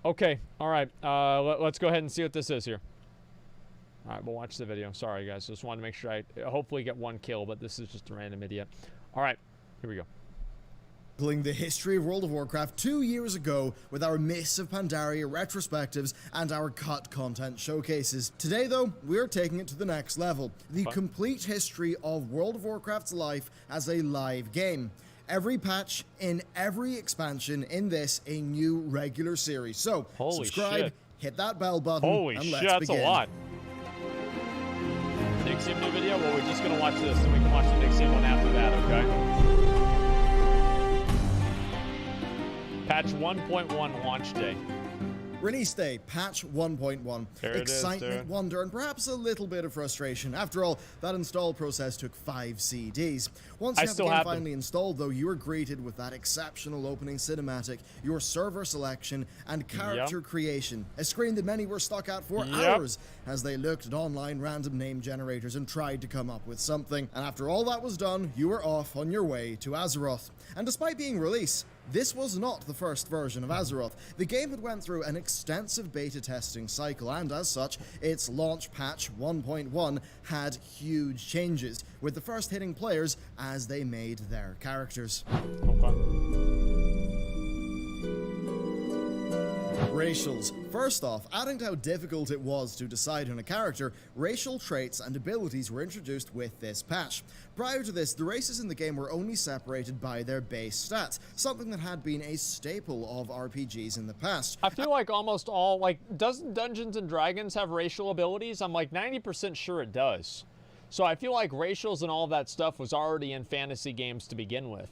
Okay, alright. Let's go ahead and see what this is here. Alright, we'll watch the video. Sorry, guys. Just wanted to make sure I hopefully get one kill, but this is just a random idiot. Alright, here we go. The history of World of Warcraft 2 years ago with our Mists of Pandaria retrospectives and our cut content showcases. Today, though, we are taking it to the next level. The complete history of World of Warcraft's life as a live game. Every patch in every expansion in this a new regular series. So, subscribe, hit that bell button, and let's begin. That's a lot. Nixium new video? Well, we're just going to watch this, and we can watch the Nixium one after that, okay? Patch 1.1 launch day. Release day, patch 1.1. Excitement, wonder, and perhaps a little bit of frustration. After all, that install process took 5 CDs. Once you have the game finally installed, though, you are greeted with that exceptional opening cinematic, your server selection, and character creation. A screen that many were stuck at for hours as they looked at online random name generators and tried to come up with something. And after all that was done, you were off on your way to Azeroth. And despite being released, this was not the first version of Azeroth. The game had went through an extensive beta testing cycle, and as such, its launch patch 1.1 had huge changes, with the first hitting players as they made their characters. Racials. First off, adding to how difficult it was to decide on a character, racial traits and abilities were introduced with this patch. Prior to this, the races in the game were only separated by their base stats, something that had been a staple of RPGs in the past. I feel like almost all, doesn't Dungeons & Dragons have racial abilities? I'm like 90% sure it does. So I feel like racials and all that stuff was already in fantasy games to begin with.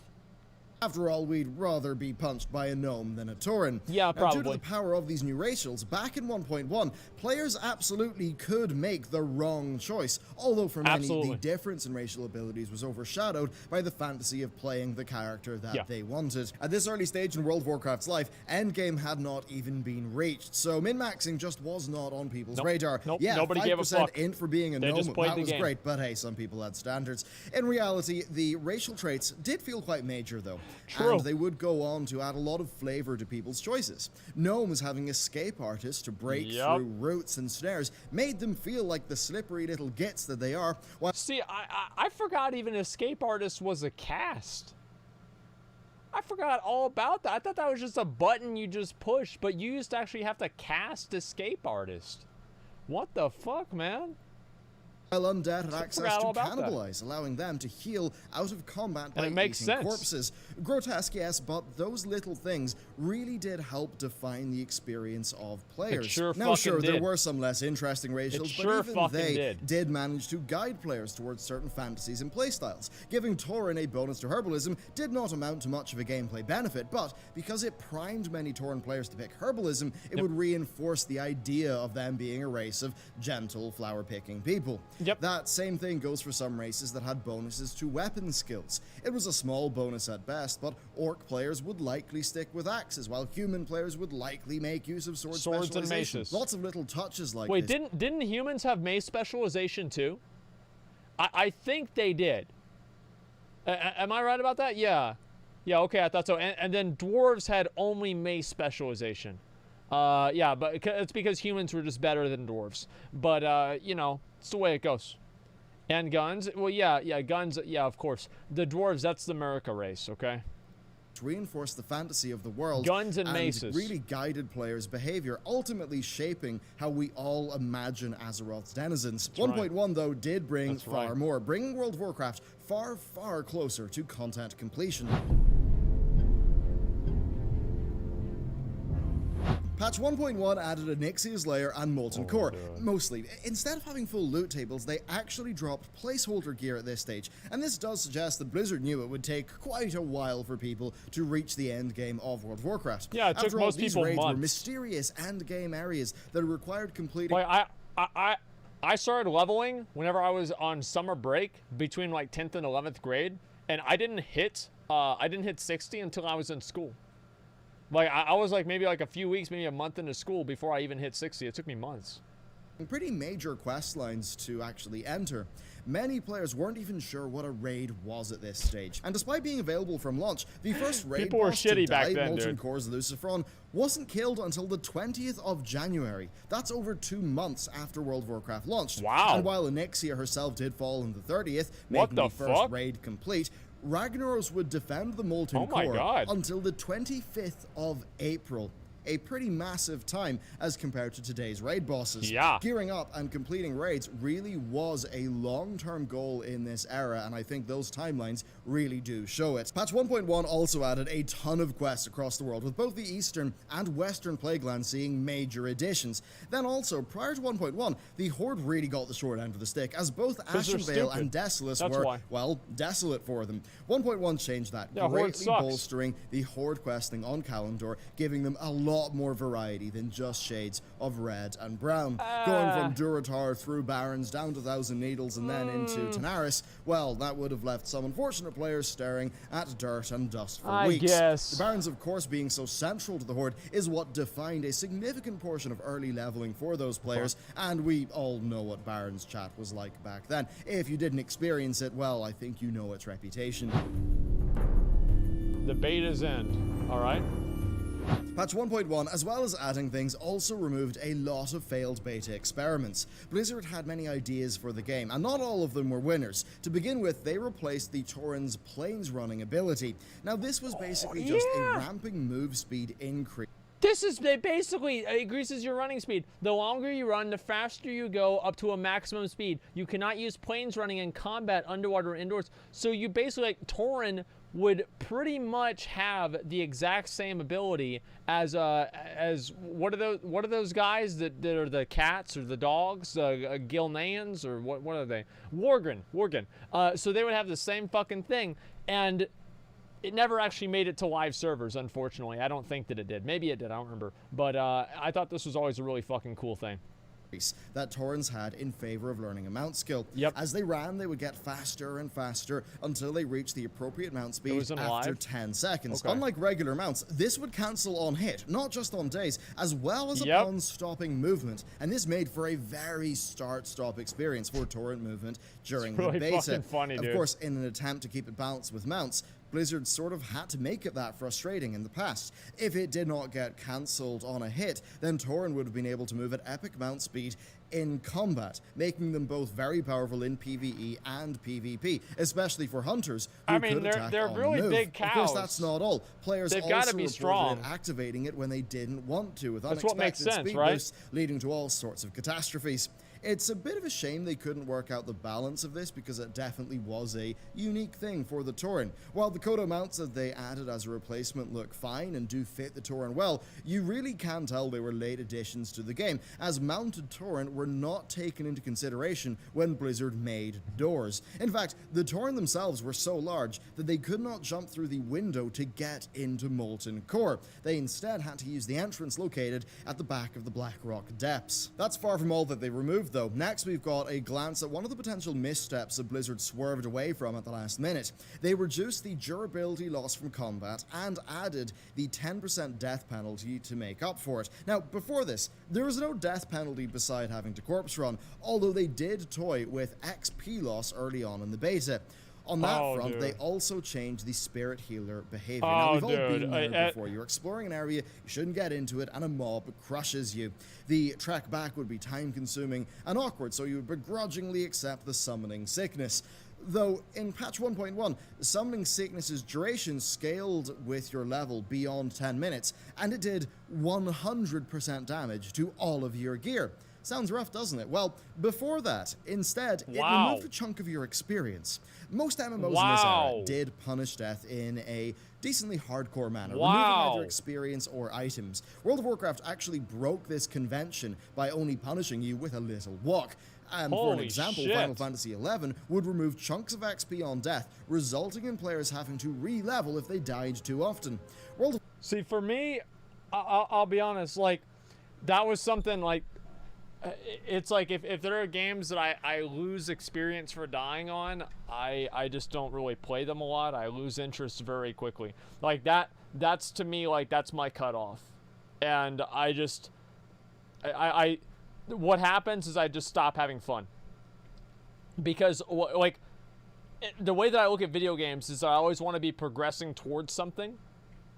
After all, we'd rather be punched by a gnome than a Tauren. Yeah, probably. Due to the power of these new racials, back in 1.1, players absolutely could make the wrong choice, although for many, the difference in racial abilities was overshadowed by the fantasy of playing the character that they wanted. At this early stage in World of Warcraft's life, endgame had not even been reached, so min-maxing just was not on people's radar. Yeah, nobody gave a fuck. In for being a gnome, that was great, but hey, some people had standards. In reality, the racial traits did feel quite major, though. True. And they would go on to add a lot of flavor to people's choices. Gnomes having escape artists to break through roots and snares made them feel like the slippery little gits that they are. See, I forgot even escape artist was a cast. I forgot all about that. I thought that was just a button you just push, but you used to actually have to cast escape artist. What the fuck, man? While undead had access to cannibalize, allowing them to heal out of combat by eating corpses. Grotesque, yes, but those little things really did help define the experience of players. There were some less interesting racials, but even they did manage to guide players towards certain fantasies and playstyles. Giving Tauren a bonus to herbalism did not amount to much of a gameplay benefit, but because it primed many Tauren players to pick herbalism, it would reinforce the idea of them being a race of gentle, flower-picking people. That same thing goes for some races that had bonuses to weapon skills. It was a small bonus at best, but orc players would likely stick with axes, while human players would likely make use of swords and maces. Lots of little touches like this. Wait, didn't humans have mace specialization too? I think they did. Am I right about that? Yeah. Yeah, okay, I thought so. And then dwarves had only mace specialization. Yeah, but it's because humans were just better than dwarves. But, you know, it's the way it goes. And guns? Well, yeah, guns, yeah, of course. The dwarves, that's the America race, okay? Reinforce the fantasy of the world. Guns and maces. Really guided players' behavior, ultimately shaping how we all imagine Azeroth's denizens. 1.1, though, did bring far more, bringing World of Warcraft far, far closer to content completion. Patch 1.1 added a Nyxia's Lair and Molten Core, mostly. Instead of having full loot tables, they actually dropped placeholder gear at this stage, and this does suggest that Blizzard knew it would take quite a while for people to reach the end game of World of Warcraft. Yeah, it took most people months. These raids were mysterious end game areas that required completing... Like, I started leveling whenever I was on summer break between like 10th and 11th grade, and I didn't hit 60 until I was in school. Like, I was like maybe like a few weeks, maybe a month into school before I even hit 60. It took me months. pretty major quest lines to actually enter. Many players weren't even sure what a raid was at this stage. And despite being available from launch, the first raid boss to die, Molten Core's Lucifron, wasn't killed until the 20th of January. That's over 2 months after World of Warcraft launched. Wow. And while Onyxia herself did fall on the 30th, making the first raid complete, Ragnaros would defend the Molten Core until the 25th of April. A pretty massive time as compared to today's raid bosses. Yeah. Gearing up and completing raids really was a long-term goal in this era, and I think those timelines really do show it. Patch 1.1 also added a ton of quests across the world, with both the Eastern and Western Plaguelands seeing major additions. Then also, prior to 1.1, the Horde really got the short end of the stick, as both Ashenvale and Desolace were, well, desolate for them. 1.1 changed that, greatly bolstering the Horde questing on Kalimdor, giving them a lot more variety than just shades of red and brown. Going from Durotar through Barrens down to Thousand Needles and then into Tanaris, well, that would have left some unfortunate players staring at dirt and dust for weeks. The Barrens, of course, being so central to the Horde is what defined a significant portion of early leveling for those players, and we all know what Barrens chat was like back then. If you didn't experience it, well, I think you know its reputation. The beta's end, all right? Patch 1.1, as well as adding things, also removed a lot of failed beta experiments. Blizzard had many ideas for the game, and not all of them were winners. To begin with, they replaced the Tauren's plains running ability. Now, this was basically just a ramping move speed increase. This is basically, it increases your running speed. The longer you run, the faster you go up to a maximum speed. You cannot use plains running in combat, underwater, or indoors. So you basically, like, Tauren would pretty much have the exact same ability as what are those guys that are the cats or the dogs, Gilneans, or what are they? Worgen. So they would have the same fucking thing, and it never actually made it to live servers, unfortunately. I don't think that it did. Maybe it did, I don't remember. But I thought this was always a really fucking cool thing that Taurens had in favor of learning a mount skill. As they ran, they would get faster and faster until they reached the appropriate mount speed after 10 seconds. Unlike regular mounts, this would cancel on hit, not just on days, as well as upon stopping movement, and this made for a very start-stop experience for torrent movement during the beta. Of course, in an attempt to keep it balanced with mounts, Blizzard sort of had to make it that frustrating in the past. If it did not get cancelled on a hit, then Tauren would have been able to move at epic mount speed in combat, making them both very powerful in PvE and PvP, especially for hunters who could attack they're on really move. big cows. Of course, that's not all. Players They've also be strong. reported activating it when they didn't want to, with that's what makes unexpected sense, speed right? boosts, leading to all sorts of catastrophes. It's a bit of a shame they couldn't work out the balance of this, because it definitely was a unique thing for the Tauren. While the Kodo mounts that they added as a replacement look fine and do fit the Tauren well, you really can tell they were late additions to the game, as mounted Tauren were not taken into consideration when Blizzard made doors. In fact, the Tauren themselves were so large that they could not jump through the window to get into Molten Core. They instead had to use the entrance located at the back of the Blackrock Depths. That's far from all that they removed, though. Next, we've got a glance at one of the potential missteps that Blizzard swerved away from at the last minute. They reduced the durability loss from combat and added the 10% death penalty to make up for it. Now, before this, there was no death penalty beside having to corpse run, although they did toy with XP loss early on in the beta. On that front, they also changed the spirit healer behavior. Now, we've all been there before. You're exploring an area, you shouldn't get into it, and a mob crushes you. The trek back would be time-consuming and awkward, so you would begrudgingly accept the summoning sickness. Though, in patch 1.1, summoning sickness's duration scaled with your level beyond 10 minutes, and it did 100% damage to all of your gear. Sounds rough, doesn't it? Well, before that, instead, it removed a chunk of your experience. Most MMOs in this era did punish death in a decently hardcore manner, removing either experience or items. World of Warcraft actually broke this convention by only punishing you with a little walk. For an example, Final Fantasy XI would remove chunks of XP on death, resulting in players having to re-level if they died too often. See, for me, I'll be honest, like, that was something like, it's like if there are games that I lose experience for dying on, I just don't really play them a lot. I lose interest very quickly. Like that's to me, like, that's my cutoff. And I what happens is I just stop having fun. Because, like, the way that I look at video games is I always want to be progressing towards something.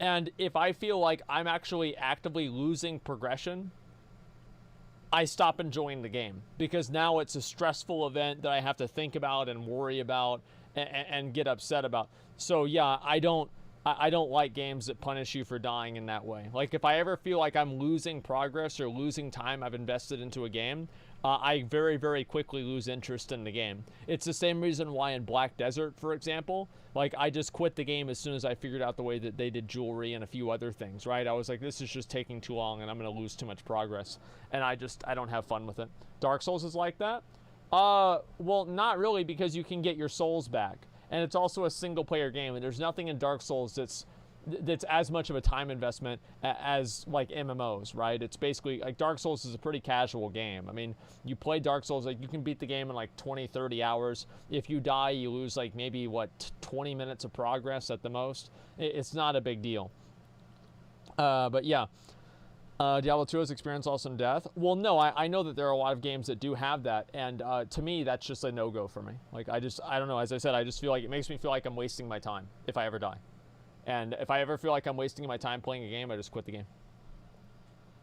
And if I feel like I'm actually actively losing progression, I stop enjoying the game. Because now it's a stressful event that I have to think about and worry about and get upset about. So, yeah, I don't like games that punish you for dying in that way. Like, if I ever feel like I'm losing progress or losing time I've invested into a game, I very, very quickly lose interest in the game. It's the same reason why in Black Desert, for example, like, I just quit the game as soon as I figured out the way that they did jewelry and a few other things, right? I was like, this is just taking too long and I'm going to lose too much progress. And I don't have fun with it. Dark Souls is like that? Well, not really, because you can get your souls back. And it's also a single-player game, and there's nothing in Dark Souls that's as much of a time investment as, like, MMOs, right? It's basically, like, Dark Souls is a pretty casual game. I mean, you play Dark Souls, like, you can beat the game in, like, 20, 30 hours. If you die, you lose, like, maybe, 20 minutes of progress at the most. It's not a big deal. But, yeah. Diablo 2 has experienced awesome death. Well, no, I know that there are a lot of games that do have that, and to me, that's just a no-go for me. Like, I don't know, as I said, I just feel like it makes me feel like I'm wasting my time if I ever die. And if I ever feel like I'm wasting my time playing a game, I just quit the game.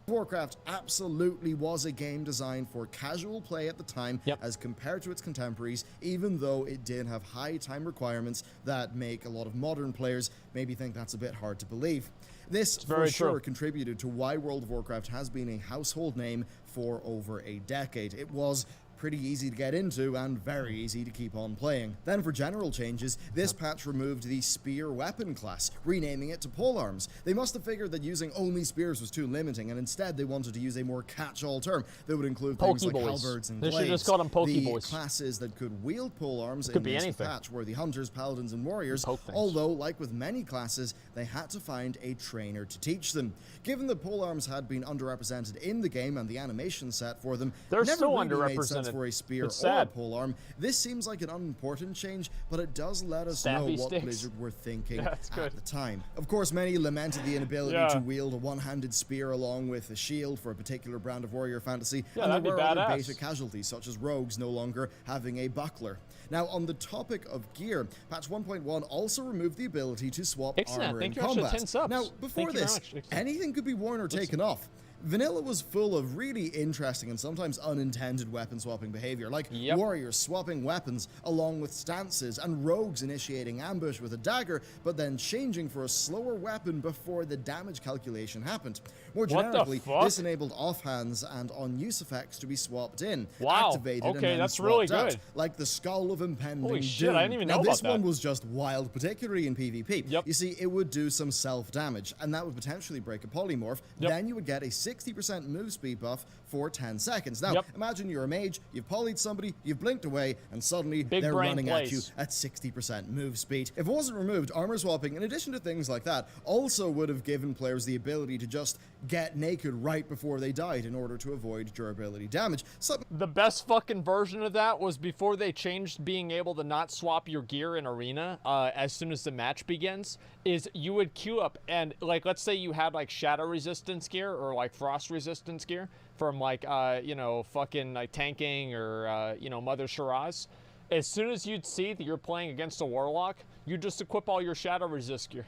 Warcraft absolutely was a game designed for casual play at the time, as compared to its contemporaries, even though it did have high time requirements that make a lot of modern players maybe think that's a bit hard to believe. This for sure contributed to why World of Warcraft has been a household name for over a decade. It was pretty easy to get into and very easy to keep on playing. Then for general changes, this patch removed the spear weapon class, renaming it to polearms. They must have figured that using only spears was too limiting, and instead they wanted to use a more catch-all term that would include things like halberds and glaives. They should just call them the classes that could wield polearms in this patch were the hunters, paladins, and warriors, although, like with many classes, they had to find a trainer to teach them. Given that polearms had been underrepresented in the game and the animation set for them never really made sense for a spear or a polearm, this seems like an unimportant change, but it does let us know what Blizzard were thinking at the time. Of course, many lamented the inability to wield a one-handed spear along with a shield for a particular brand of warrior fantasy, and there were other beta casualties, such as rogues no longer having a buckler. Now, on the topic of gear, patch 1.1 also removed the ability to swap armor in combat. Now, before this, anything could be worn or taken off. Vanilla was full of really interesting and sometimes unintended weapon swapping behavior, like warriors swapping weapons along with stances and rogues initiating ambush with a dagger, but then changing for a slower weapon before the damage calculation happened. More generically, this enabled offhands and on-use effects to be swapped in, activated, and then that's swapped really out, good. like the Skull of Impending Holy Doom. shit, I didn't even know about this one was just wild, particularly in PvP. You see, it would do some self-damage, and that would potentially break a polymorph. Then you would get a 60% move speed buff for 10 seconds. Now, imagine you're a mage, you've polyed somebody, you've blinked away, and suddenly they're running at you at 60% move speed. If it wasn't removed, armor swapping, in addition to things like that, also would have given players the ability to just get naked right before they died in order to avoid durability damage. The best fucking version of that was before they changed being able to not swap your gear in arena as soon as the match begins, is you would queue up and, like, let's say you had, like, shadow resistance gear or, like, frost resistance gear from, like, you know, fucking, like, tanking or, you know, Mother Shiraz. As soon as you'd see that you're playing against a warlock, you just equip all your shadow resist gear.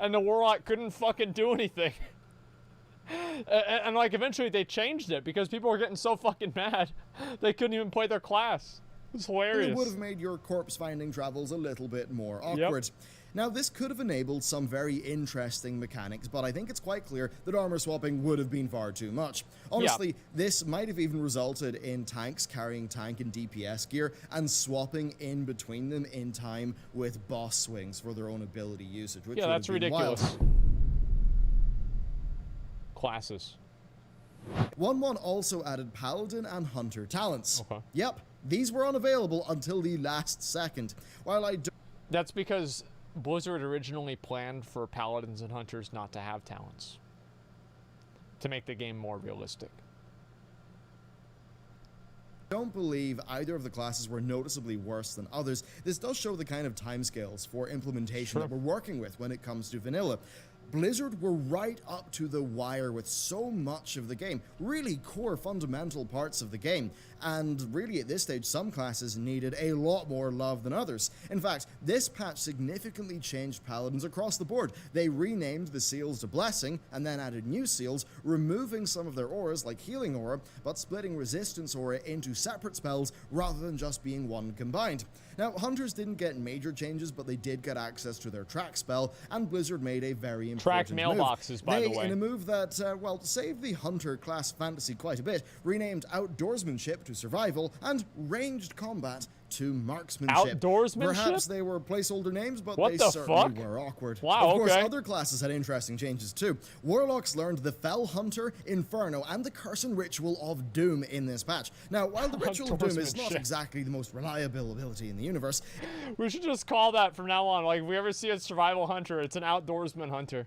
And the warlock couldn't fucking do anything. And like, eventually they changed it because people were getting so fucking mad they couldn't even play their class. It's hilarious. It would have made your corpse finding travels a little bit more awkward. Now, this could have enabled some very interesting mechanics, but I think it's quite clear that armor swapping would have been far too much. Honestly, this might have even resulted in tanks carrying tank and DPS gear and swapping in between them in time with boss swings for their own ability usage, which that's ridiculous. Wild. Classes. 1.1 also added Paladin and Hunter talents. Yep, these were unavailable until the last second. While I That's because Blizzard originally planned for Paladins and Hunters not to have talents, to make the game more realistic. I don't believe either of the classes were noticeably worse than others. This does show the kind of timescales for implementation that we're working with when it comes to vanilla. Blizzard were right up to the wire with so much of the game, really core fundamental parts of the game, and really at this stage some classes needed a lot more love than others. In fact, this patch significantly changed paladins across the board. They renamed the seals to Blessing, and then added new seals, removing some of their auras like Healing Aura, but splitting Resistance Aura into separate spells rather than just being one combined. Now, Hunters didn't get major changes, but they did get access to their track spell, and Blizzard made a very important track mailboxes, by the way. In a move that, well, saved the Hunter class fantasy quite a bit, renamed Outdoorsmanship to Survival, and Ranged Combat to Marksmanship. Outdoorsmanship? Perhaps they were placeholder names, but what they the certainly fuck? were awkward. Wow, of course, okay. other classes had interesting changes too. Warlocks learned the Fell Hunter, Inferno, and the Curse and Ritual of Doom in this patch. Now, while the Ritual of Doom is not exactly the most reliable ability in the universe... We should just call that from now on. Like, if we ever see a survival hunter, it's an outdoorsman hunter.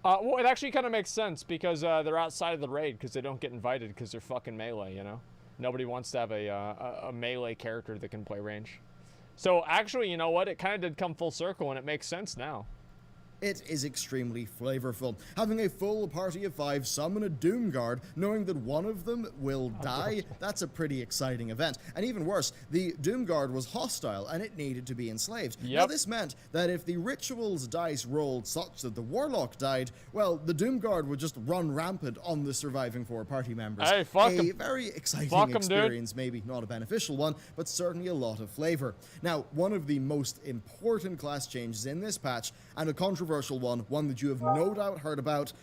Well, it actually kind of makes sense because they're outside of the raid because they don't get invited because they're fucking melee, you know? Nobody wants to have a melee character that can play range. So actually, you know what? It kind of did come full circle, and it makes sense now. It is extremely flavorful. Having a full party of 5 summon a Doom Guard, knowing that one of them will die, that's a pretty exciting event. And even worse, the Doom Guard was hostile and it needed to be enslaved. Yep. Now this meant that if the Ritual's dice rolled such that the Warlock died, well, the Doom Guard would just run rampant on the surviving 4 party members. Hey, fuck 'em. A very exciting Fuck 'em, experience, maybe not a beneficial one, but certainly a lot of flavor. Now, one of the most important class changes in this patch, and a controversial one that you have no doubt heard about,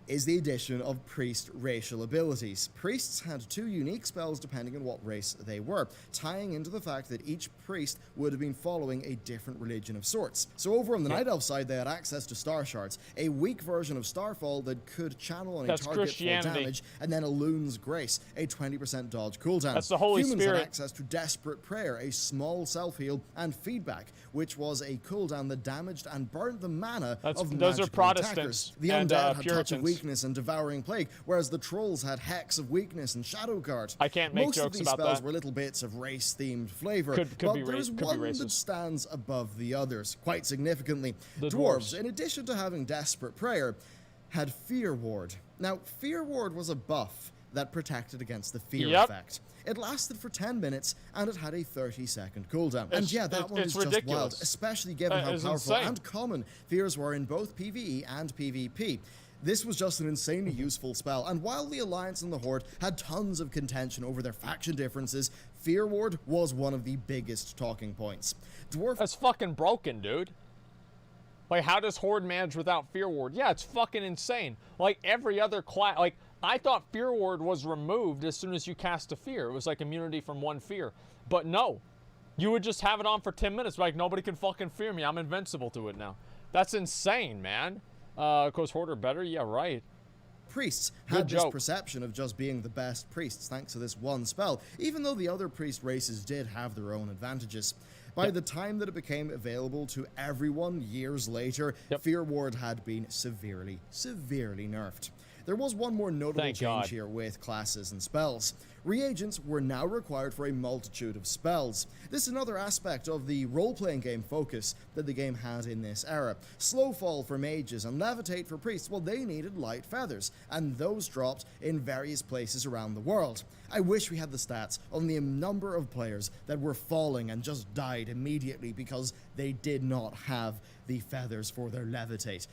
is the addition of priest racial abilities. Priests had 2 unique spells depending on what race they were, tying into the fact that each priest would have been following a different religion of sorts. So over on the Night Elf side, they had access to Star Shards, a weak version of Starfall that could channel on a target for damage, and then a Loon's Grace, a 20% dodge cooldown. That's the Holy Humans Spirit. had access to Desperate Prayer, a small self-heal, and Feedback, which was a cooldown that damaged and burnt the mana of those are magical Protestants attackers. The and Undead had Touch of Puritans. Weakness and Devouring Plague, whereas the Trolls had Hex of Weakness and Shadow Guard. I can't make Most jokes of these about spells that. were little bits of race-themed flavor, Could but be there's one that racist. stands above the others, quite significantly. The Dwarves, in addition to having Desperate Prayer, had Fear Ward. Now, Fear Ward was a buff that protected against the fear effect. It lasted for 10 minutes, and it had a 30-second cooldown. And yeah, that one is just wild, especially given how powerful and common fears were in both PvE and PvP. This was just an insanely useful spell, and while the Alliance and the Horde had tons of contention over their faction differences, Fear Ward was one of the biggest talking points. That's fucking broken, dude. Like, how does Horde manage without Fear Ward? Yeah, it's fucking insane. Like, every other class, like, I thought Fear Ward was removed as soon as you cast a fear. It was like immunity from one fear. But no. You would just have it on for 10 minutes, like, nobody can fucking fear me. I'm invincible to it now. That's insane, man. Of course, Horde are better? Yeah, right. Priests had this perception of just being the best priests thanks to this one spell, even though the other priest races did have their own advantages. By the time that it became available to everyone years later, Fear Ward had been severely, severely nerfed. There was one more notable change here with classes and spells. Reagents were now required for a multitude of spells. This is another aspect of the role-playing game focus that the game had in this era. Slowfall for mages and Levitate for priests, well, they needed light feathers, and those dropped in various places around the world. I wish we had the stats on the number of players that were falling and just died immediately because they did not have the feathers for their Levitate.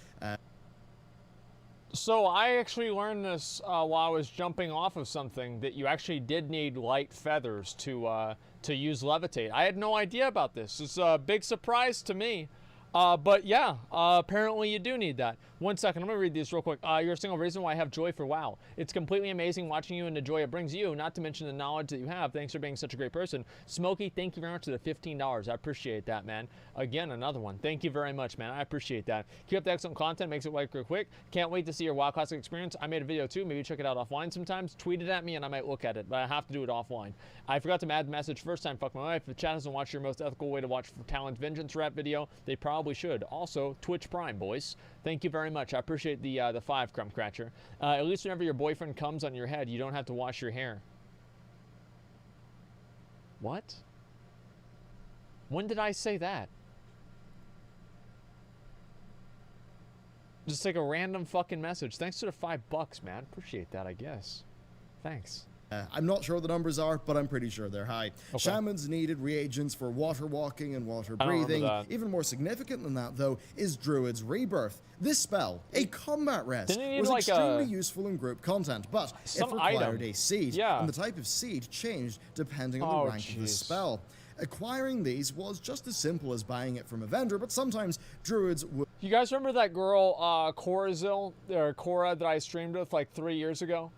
So I actually learned this while I was jumping off of something, that you actually did need light feathers to use Levitate. I had no idea about this. It's a big surprise to me. But yeah, apparently you do need that. 1 second, I'm gonna read these real quick. You're a single reason why I have joy for WoW. It's completely amazing watching you and the joy it brings you, not to mention the knowledge that you have. Thanks for being such a great person. Smokey, thank you very much for the $15. I appreciate that, man. Again, another one. Thank you very much, man. I appreciate that. Keep up the excellent content, makes it like real quick. Can't wait to see your WoW Classic experience. I made a video too, maybe check it out offline sometimes. Tweet it at me and I might look at it, but I have to do it offline. I forgot to add the message first time, fuck my wife. If the chat hasn't watched your most ethical way to watch for Talent Vengeance rap video, they probably should. Also, Twitch Prime, boys. Thank you very much. I appreciate the 5, Crumb Cratcher. At least whenever your boyfriend comes on your head, you don't have to wash your hair. What? When did I say that? Just like a random fucking message. Thanks for the $5, man. Appreciate that, I guess. Thanks. I'm not sure what the numbers are, but I'm pretty sure they're high. Okay. Shamans needed reagents for water walking and water breathing. Even more significant than that, though, is Druid's Rebirth. This spell, a combat rest, was like extremely useful in group content, but it required a seed, and the type of seed changed depending on the rank of the spell. Acquiring these was just as simple as buying it from a vendor, but sometimes Druids would... You guys remember that girl, Cora, that I streamed with like 3 years ago?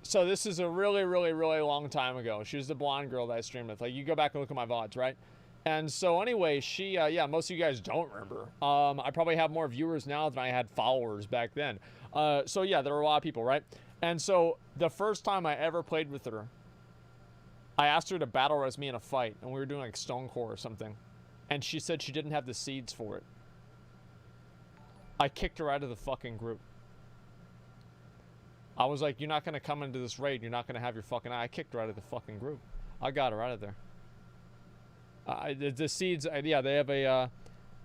So this is a really, really, really long time ago. She was the blonde girl that I streamed with. Like, you go back and look at my VODs, right? And so anyway, she, yeah, most of you guys don't remember. I probably have more viewers now than I had followers back then. So yeah, there were a lot of people, right? And so the first time I ever played with her, I asked her to battle res me in a fight, and we were doing like Stonecore or something. And she said she didn't have the seeds for it. I kicked her out of the fucking group. I was like, you're not going to come into this raid. You're not going to have your fucking eye. I kicked her out of the fucking group. I got her out of there. The seeds, yeah, they have a...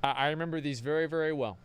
I remember these very, very well.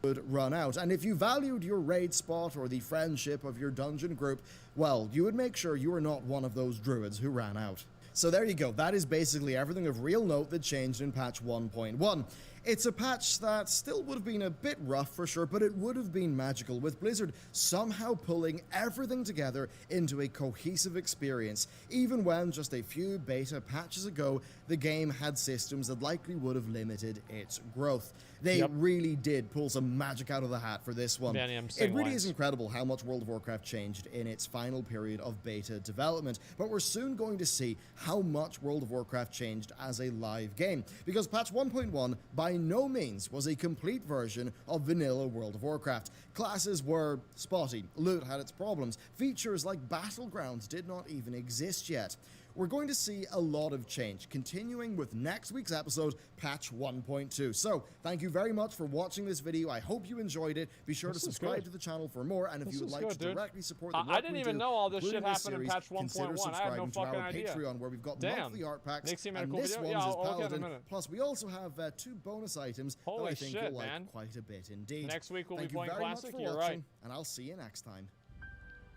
Would run out, and if you valued your raid spot or the friendship of your dungeon group, well, you would make sure you were not one of those druids who ran out. So there you go. That is basically everything of real note that changed in patch 1.1. It's a patch that still would have been a bit rough for sure, but it would have been magical, with Blizzard somehow pulling everything together into a cohesive experience, even when just a few beta patches ago, the game had systems that likely would have limited its growth. They really did pull some magic out of the hat for this one. It really is incredible how much World of Warcraft changed in its final period of beta development, but we're soon going to see how much World of Warcraft changed as a live game, because patch 1.1 by no means was a complete version of vanilla World of Warcraft. Classes were spotty, loot had its problems, features like Battlegrounds did not even exist yet. We're going to see a lot of change, continuing with next week's episode, Patch 1.2. So, thank you very much for watching this video. I hope you enjoyed it. Be sure to subscribe to the channel for more, and if you would like to directly support the work I didn't even know all this shit happened in Patch 1.1. I had no fucking idea. Patreon, where we've got monthly art packs, and this one's is Paladin. Plus, we also have 2 bonus items that I think you'll like quite a bit indeed. Next week we'll be playing Classic, you're right. And I'll see you next time.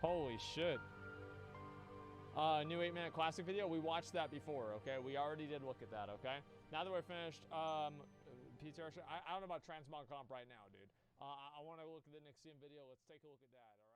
Holy shit. New 8-minute classic video, we watched that before, okay? We already did look at that, okay? Now that we're finished, PTR, I don't know about Transmog Comp right now, dude. I want to look at the Nixium video. Let's take a look at that, all right?